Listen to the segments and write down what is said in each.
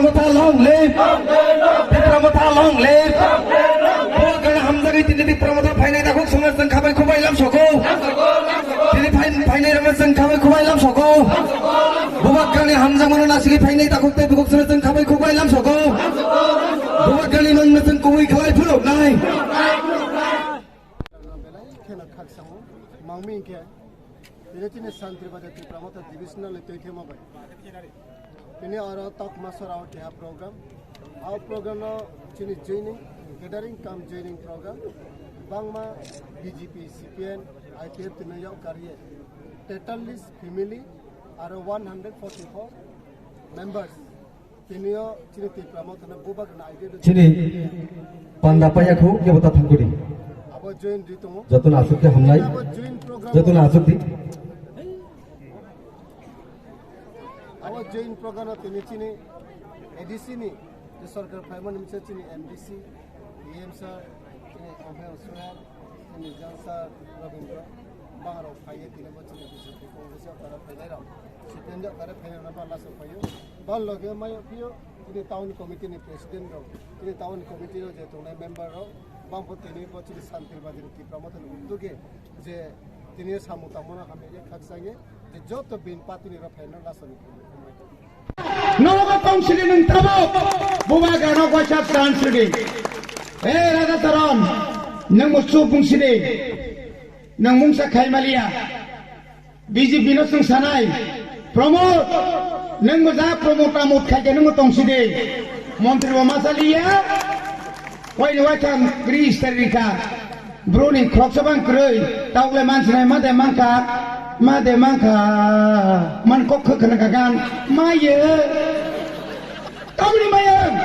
Tirpramotha long live! Tirpramotha long live! Buat kerana Hamzah ini tidak Tirpramotha final dah kok sungai sengkau baik kubai lam soko. Tidak final ramai sengkau baik kubai lam soko. Buat kerana Hamzah mana nasi final dah kok tapi kok sungai sengkau baik kubai lam soko. Buat kerana mana sengkau kubai kelai puluk nai. Mangmingke, ini cina santri pada Tirpramotha divisional itu tema baik. Ini orang tak masuk awak dia program. Awak program lo cina joining, gathering come joining program. Bangma BJP, CPN, IPF New York career. Total list family are 144 members. Ini cina Tirpramotha na bubak na idea. Cini pandapaya ku dia betul tangkudi. Jatuh nasib ke hamlai, jatuh nasib di. Awak join program ini cini edisi ni, सरकार Feynman मिसल चीनी MDC, PM sir, चीनी अम्हे उसमें चीनी जंसा रविंद्र, बाहर फाइये तीन बच्चे ने BJP Congress और तरफ फैले रहा, सीपीएम जो तरफ फैले ना बाला सब फाइयो, बाल लगे मायो पियो, चीनी टाउन कमिटी ने प्रेसिडेंट रो, चीनी टाउन कमिटी रो जे तुमने मेंबर रो, बांपति ने बच्चे ने शांति बाजी रो Tirpramotha ने उनको के जे चीनी सामुता मना हमें ये खर्चाएंगे, जो तो बिन पाती ने रफेना लासनी Nogo kongsi nung tabo, bumaga no ko siya transferring. Rada taron, nang musupong sini, nang mungsa kay Malia, BJP no sung sanay, promote, nang muza promote amot kay nung utong sini, Montri wa Masalia, why no wachang Greece terika, Bruning kroksobang kroy, tawle mansinay Made mangka, man kok kekenangan, maya, kamu ni maya,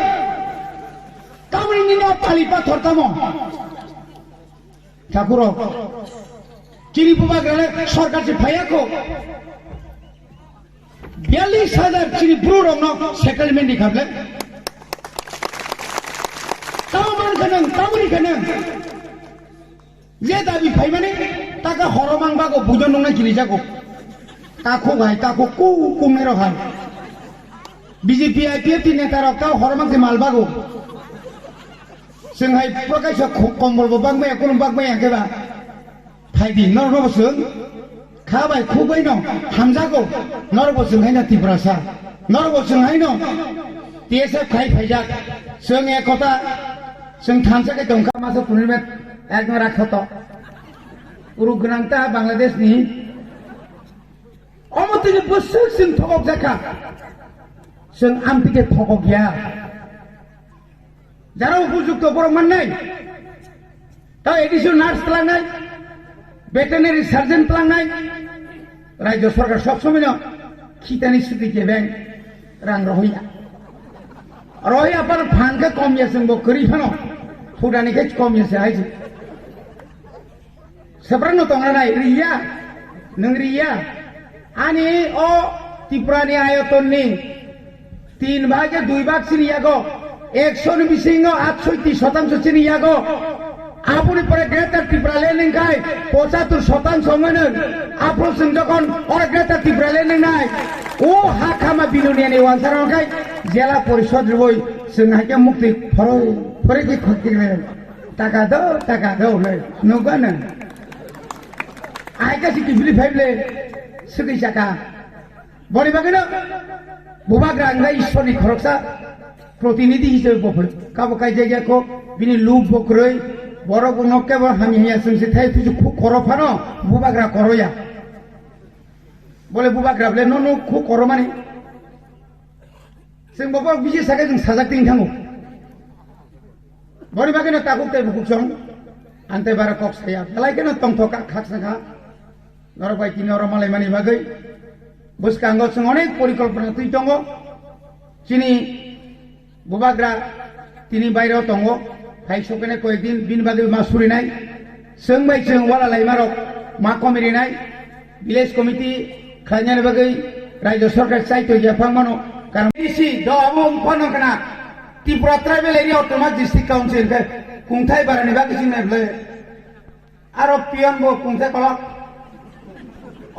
kamu ni ni apa lipat hortamu, Takuro, kini pembagian सरकार से भैया को 42,000 चीनी brood अपना settlement दिखाते, kamu man kenang, kamu ni kenang, ये दाबी भाई मने ताका हरमांग बागो बुजन नंगना जिली जागो काको भाई काको कुमे रो भाई बीजेपी आईपीएफ ती नेता रखता हरमांग से माल बागो सिंहाई प्रकाश कम्बल बाग में कुल बाग में आके बा भाई दी नर बसुं खा भाई खुबै न हमजागो नर बसुं है ना तिब्रासा नर बसुं है न टीएसएफ खाई फैजा सिंह एक कथा सिंह थांसा के दंखा मासा पुनिल में एक में रखा तो उरुग्रांता बांग्लादेश नी अमती ने बसुं सिंह थोक जाका सिंह आमती के थोक गया जरा उपयुक्त बरं मान नहीं तो एडिशनल नार्स तलांगनाय वेटेरिनारी सार्जन तलांगनाय राज्य सरकार सब समय न खितानि सुति के बैंक रां रहिया पर फान के कम ये सिंह बकरी फनो फुडानी के कम ये से eyes seberang tongga nai ria neng ria ani o Tripurani ayoton ni 3 भागे 2 भाग sini yago 120% sini yago apuni pore greater Tripura learning kai 75% mana apun senjokon ora greater Tripura learning nai o hakama binunia ni wansara kai jela porishod roi sengaja mukti pore ki khoti le taka do le nogana आयका city फिलिप फाइवले सुखी जाका बड़ी बागेनो बुबाग्रा अंगाई ईश्वरनी खरकसा प्रतिनिधि हिसाबै baffle काबो काय जायगाखौ बिनि लुप बक्रय बर गुनके बर हामि हिया संसे थाय फिजु खु खरफानो बुबाग्रा करया बोले बुबाग्रा बले नो खु कर माने जों बबर बिजि सागे जों साजाकतिं थांगो बड़ी बागेनो ताकुते बुकुसं आन्ते बारा कक्सया लायकेनो तंथका खाखसखा नरबाय तिनि और मालाय मानि बागै बुसकांगो जों अनेक परिकल्पना तुइ दंगो चिनि बुबाग्रा तिनि बायराव दंगो फाइ सकेने कयदिन बिन बागै मा सुरिनाय जों बाय जों वाला लाइमारक मा कमिरिनाय विलेज कमिटि खायनाय बागै राज्य सरकार चाइतो याफांमानो कारण इसी दमम फनकना Tripura tribal area autonomous district council के कुंथाय बारानि बागै जिनायब्ले आरो पियन बो कुंथाय कलक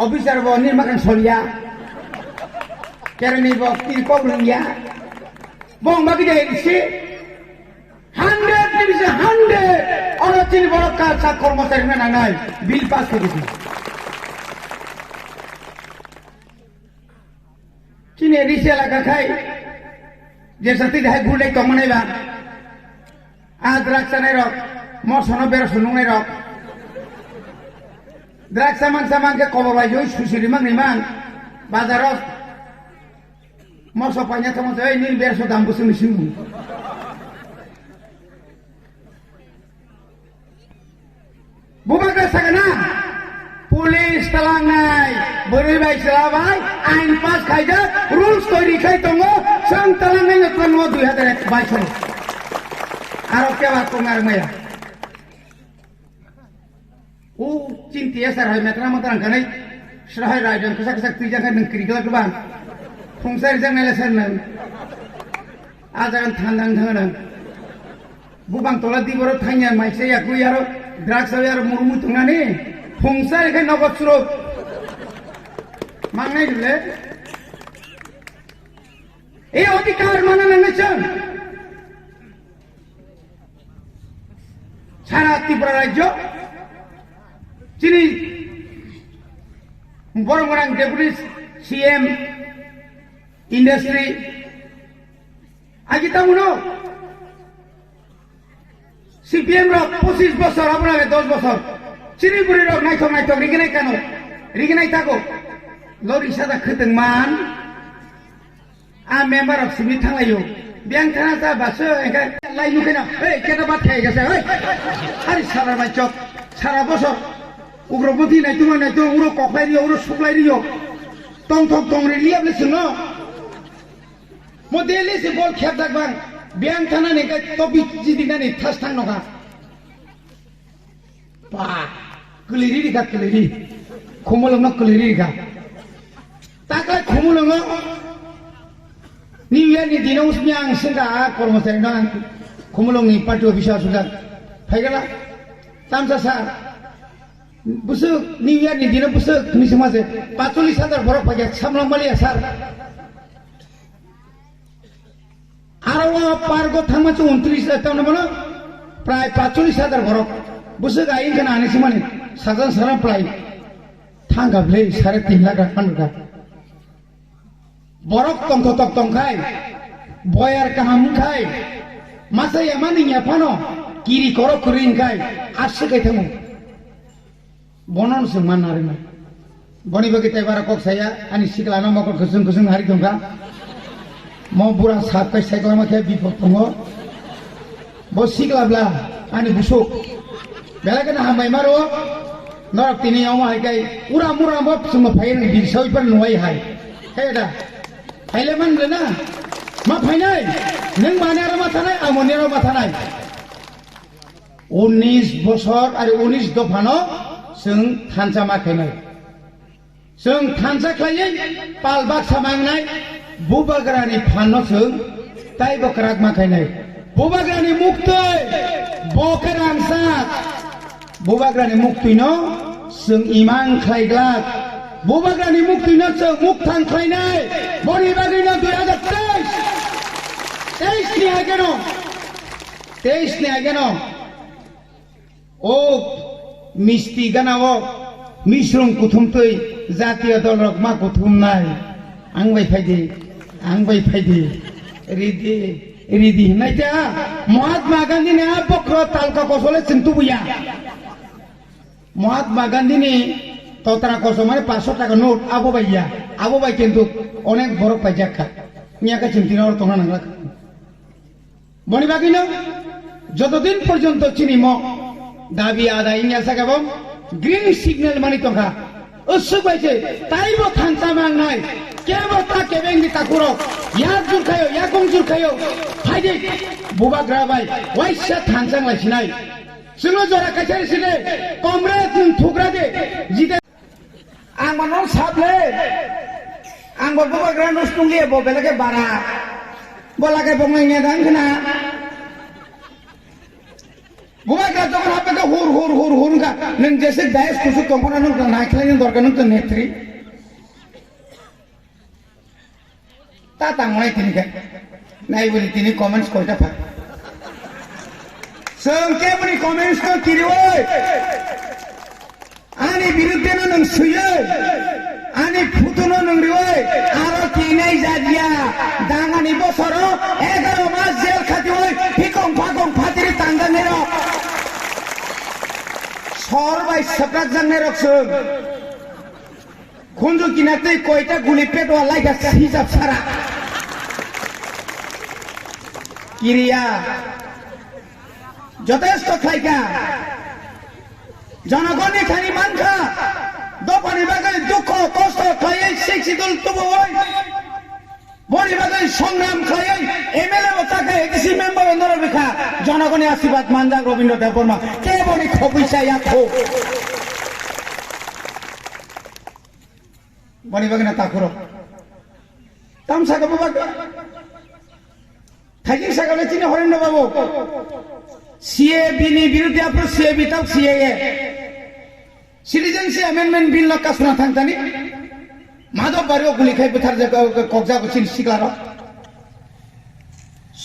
ऑफिसर वो निर्माण सोलिया केरनी वो तिरकोब लंगिया bong bagi dia isi 100 bisa 100 orang cini borok kaca kormosari menangai bil pas begitu cini isi laga kai jasa tidak gulai tomanai ba adrak sanai rok mosono bero sunungai rok drak samang ke kolor baju susiri mang niman bazaros moso panya sama saya ini biar so dampu sini Bubakar sagana pulis talangai beribai selabai ain pas kaja rules tori kai tongo sang talangai ngatwan mo 2022 arok ke waktu ngarmaya cinti asar hai metra matran kanai srahai rajan kesak tijang kan kerigala keban fungsar jang nelasan nan ajaran thandang thangan bubang tola di boro thanya maise yaku yaro drugs yaro murmu tungani fungsar kan nokot suro mangai dule এই অধিকার মানে নেমেছেন সারা ত্রিপুরা রাজ্য যিনি বড় deputy CM industry আগিতামুনো CPM রক 25 বছর আপনাকে 10 বছর চিনিপুরি রক নাইথক রিগিনাই কেন রিগিনাই থাকো লরি সাদা খেতেন মান member of simi thanglayo biang thana ta baso enka lai nukena ei keta bat khai gese oi ari sara bachok sara bosor ugroboti nai tu uro koklai rio uro suklai rio tong ri liab le sino modeli se bol khap dak bang biang thana ne ka topi jidina ni thas thang noka pa kuliri ka kuliri khumolong na kuliri ka takla khumolong New Year ni dina usmiang senda kormosari nang kumulong ni party official sudah. Pagala tamsa sa busuk New Year ni dina busuk ni semua se 45,000 borok pajak samlang bali asar. Arawa pargo thama chu 29 tahun mana pray 45,000 borok busuk ain kana ani semua ni sajan saran pray thangga ble 3.5 lakh ka borok tong khai boyar kaham khai masai amani nyapano kiri koro kuring khai ashe kai thamu bonon seman narima boni bagi tebara kok saya ani sikla no mokor kusung hari tongka mo bura sap kai sai kama khai bipok tongo bo sikla bla ani busuk bela kana hamai maro norak tini yauma hai kai ura mura mo suma phain bi soi par nuai hai heda Haileman lena, ma phainai, neng manera mathanai, amonera mathanai. 19 bosor ari 19 dofano, seng thansa ma khainai. Seng thansa khaiyai, palbak samangnai, bubagrani phano seng, tai bokrak ma khainai. Bubagrani muktoi, bokarang sak, bubagrani muktino, seng imang khlaiglak. Bubagrani mukti na sa muktang klainay. Boni bagay na 2023. Teis ni agano. O misti gana o misrum kuthum toy jatiyo dol rok ma kuthum nai. Angbai phaidi. Ridi nai ja Mahatma Gandhi ne apokro talka kosole cintu buya. Mahatma Gandhi ne Totara kosomane 500 টাকা note আবো ভাই কিন্তু অনেক বড় পাইজাকা নিয়াকা চিন্তিনা ওর তোমরা নাংলা বনি বাকি না যতদিন পর্যন্ত চিনিম দাবি আদায় নিয়া সাকাবো গ্রিন সিগন্যাল মানি তোকা উৎসুক হয়েছে তাইবো থানসা মান নাই কেবো তা কেবেঙ্গি তাকুরো ইয়া জুর খায়ো ইয়া কম জুর খায়ো ফাইদে বুবা গ্রাবাই ওয়াইসা থানসাং লাইছিনাই जोङो जरा काछारि सिले कमरेड जों थुग्रा दे जिदे आं मानाव साबले आं बबा ग्रान रस्टुंगे बबेलके बारा बलाके बंगलाइने दांखना बुबा ग्रा जखन हाबेका हुर का नों जेसे दाइस कुसु कंपना नों नायख्लायनो दरकार नों नेत्री ता तांगनाय तिनिके নাই বলি তিনি কমেন্টস কয়টা পায় जों बनि कमेन्ट्सखौ किरिवै आंनि बिरुद्धे नों सुयो आंनि फुटुनो नों रिवै आरो किनाय जादिया दाङानि बसरो 11 मास जेल खाथिवै फिकं फाकं फातिरि तांगाने रक सरबाय सप्राक जांने रक जों खुंजु किनातै कयटा गुलि पेटवा लाइगा हिसाब सारा किरिया যথেষ্ট খাইকা জনগণের খানি মানখা দোকানি বাগানে দুঃখ কষ্ট খাইয়ে শিক্ষিতুল তবু বড়ি বাগানে সংগ্রাম খাইয়ে এমএলএ ও তাকে এডিসি মেম্বার অন্দর রেখা জনগণের আশীর্বাদ মানজাক রবীন্দ্র দেব বর্মা কে বড়ি খবিসা ইয়াখো বড়ি বাগানে তাকুরো তামসাকা বাবা থাকি সাকালে চিনি হরেন্দ্র বাবু CAB-ni বিরুদ্ধে আপনার CAB তাও CAA সিটিজেনশিপ অ্যামেন্ডমেন্ট বিল না কাসনা থাকতানি মাধব বাড়িও গুলি খাই বুথার যে কবজা করছেন শিকলার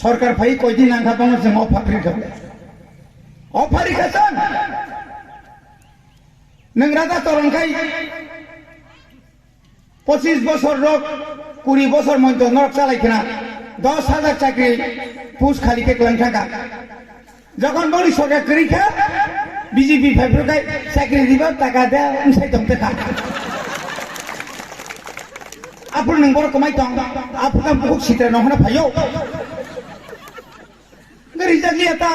সরকার ভাই কয়দিন আঙ্গা পাবো जों অফারি খাবে অফারি খাচ্ছেন नों রাজা তরঙ্গাই 25 বছর রোগ 20 বছর মধ্যে নরক চালাইছিনা 10,000 চাকরি পুষ খালি কে ক্লান থাকা যখন বলি সরকার করিখা বিজেপি ভাইফোরকাই চাকরি দিব টাকা দেয় উনসাই দম দেখা আপুর নং বড় কমাই দম আপুর বহুত সিটে নহনা ভাইও গরিজা লিয়াতা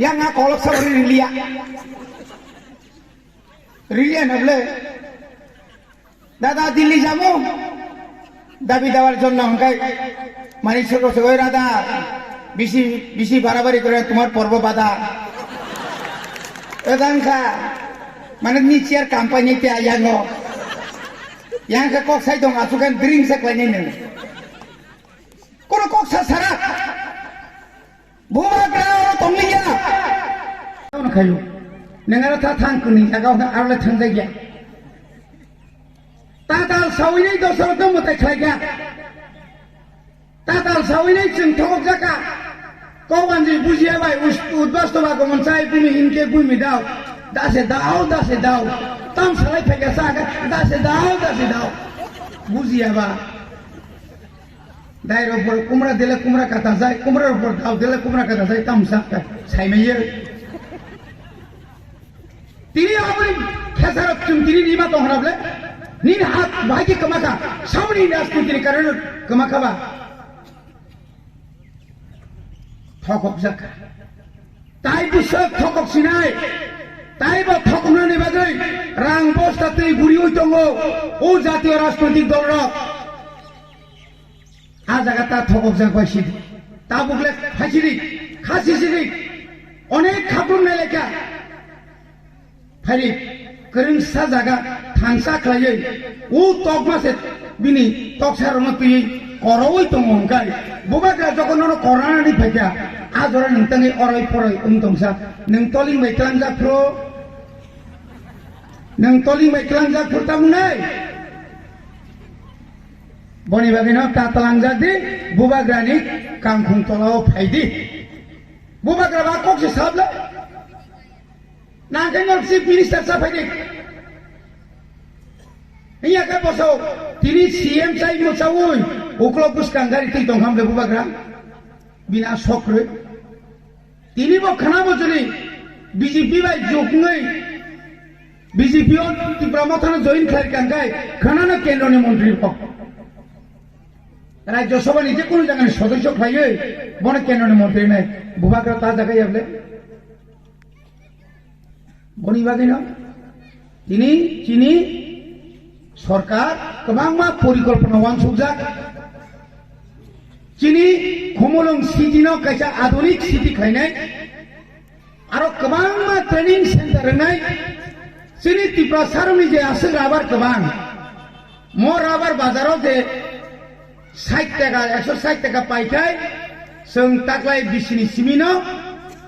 ইয়াঙ্গা কলক সাবরি রিলিয়া নবলে দাদা দিল্লি যাবো দাবি দেওয়ার জন্য হংকাই মানি ছোট ওই দাদা বেশি বেশি বাড়াবাড়ি করে তোমার পর্ব বাধা এদানখা মানে নিচে আর কোম্পানিতে আয়াঙ্গো ইয়াঙ্কা কক্সাই দং আসুকান ড্রিঙ্কস ক্লাইনে নে কোন কক্সা সারা বুবা গ্রাও তংলিয়া কোন খায়ু নেঙ্গারা থা থাংকুনি জাগাও আরলে থাংজাই গিয়া তাতাল সাউইনি দসর দম মতাই খাইগা তাতাল সাউইনি जों थगक जाका कौवानजी बुझियाबाय उद्बास्तबाखौ मोनसाय बुमि इनके बुमि दाव दासे दाव ताम सालाय फैगा सागा दासे दाव बुझियाबा दाइर ऊपर कुमड़ा दिले कुमड़ा काटा जाय कुमड़ार ऊपर दाव दिले कुमड़ा काटा जाय ताम साका साइमेयो तिनी आबुनि खेसारत जों तिनी निमा दंहराबले निन हात भागी कमाका सावनि राजनीतिनि कारण कमाखाबा थकक जाखा ताई बिसक थकक सिनाय ताई बा थकनानै बागै रां बस्ता तै गुरि ओइ दङ ओ जातीय राजनैतिक दल आ जागा ता थकक जाबायसि ता बुगले फाइसिरि खासिसिरि अनेक खाबुनाय लेखा फारि गोरोंसा जागा थांसा खालायै उ तक मासे बिनि तक सारनो तुयै करवै दङ ओंखाय बुबाग्रा जगननो करनानै फैगा आजरा नोंथांनि अराय फराय उनदंसा नों तलिं मैक्लांजाफ्रो तामुनै बनि बागिनो तातलांजादि बुबाग्रानि कांखुं तलाव फायदि बुबाग्रा बा कक्से साबले नागाइनल चिफ मिनिस्टार साफायदि इया का बसौ तिनि सीएम साइ मोसावै उक्ल बुसकांगारि ति दंहामले बुबाग्रा बिना सक्रे तिनी बो खाना बजली बीजेपी बाय जोगनै बीजेपी ओ ब्रह्मथान जइन खारकांगाय खाना केन्द्रनि मन्त्री क राज्य सभानि जे कोनो जागानि सदस्य खायो बने केन्द्रनि मन्त्री नै बुबाग्रा ता जागाय आबले बनि बागिनो तिनी चिनी सरकार गोबां परिकल्पना वानसुकजाक चिनी खमलং सिटिनो कायसा आधुनिक सिटि खायनाय आरो गोबां ट्रेनिंग सेन्टार होनाय चिनी त्रिपुरा सारनि जे आसो राबार गोबां म राबार बाजाराव जे 60 टाका 160 टाका पाइखाय जों ताकलाय बिसिनि सिमिनो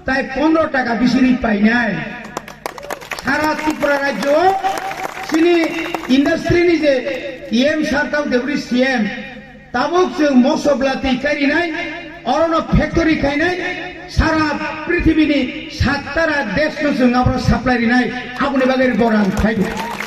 ताय 15 टाका बिसिनि पाइनाय सारा त्रिपुरा राज्य चिनी इंडस्ट्री जे एम सरकार देवरी सीएम ताबुक जों मसब्लाति कारिनाय अरन फेक्टरि खायनाय सारा पृथ्वीनि 7टा देशनो जों आब्रा साप्लाय रिनाय आबुनि बागै बरान फायदो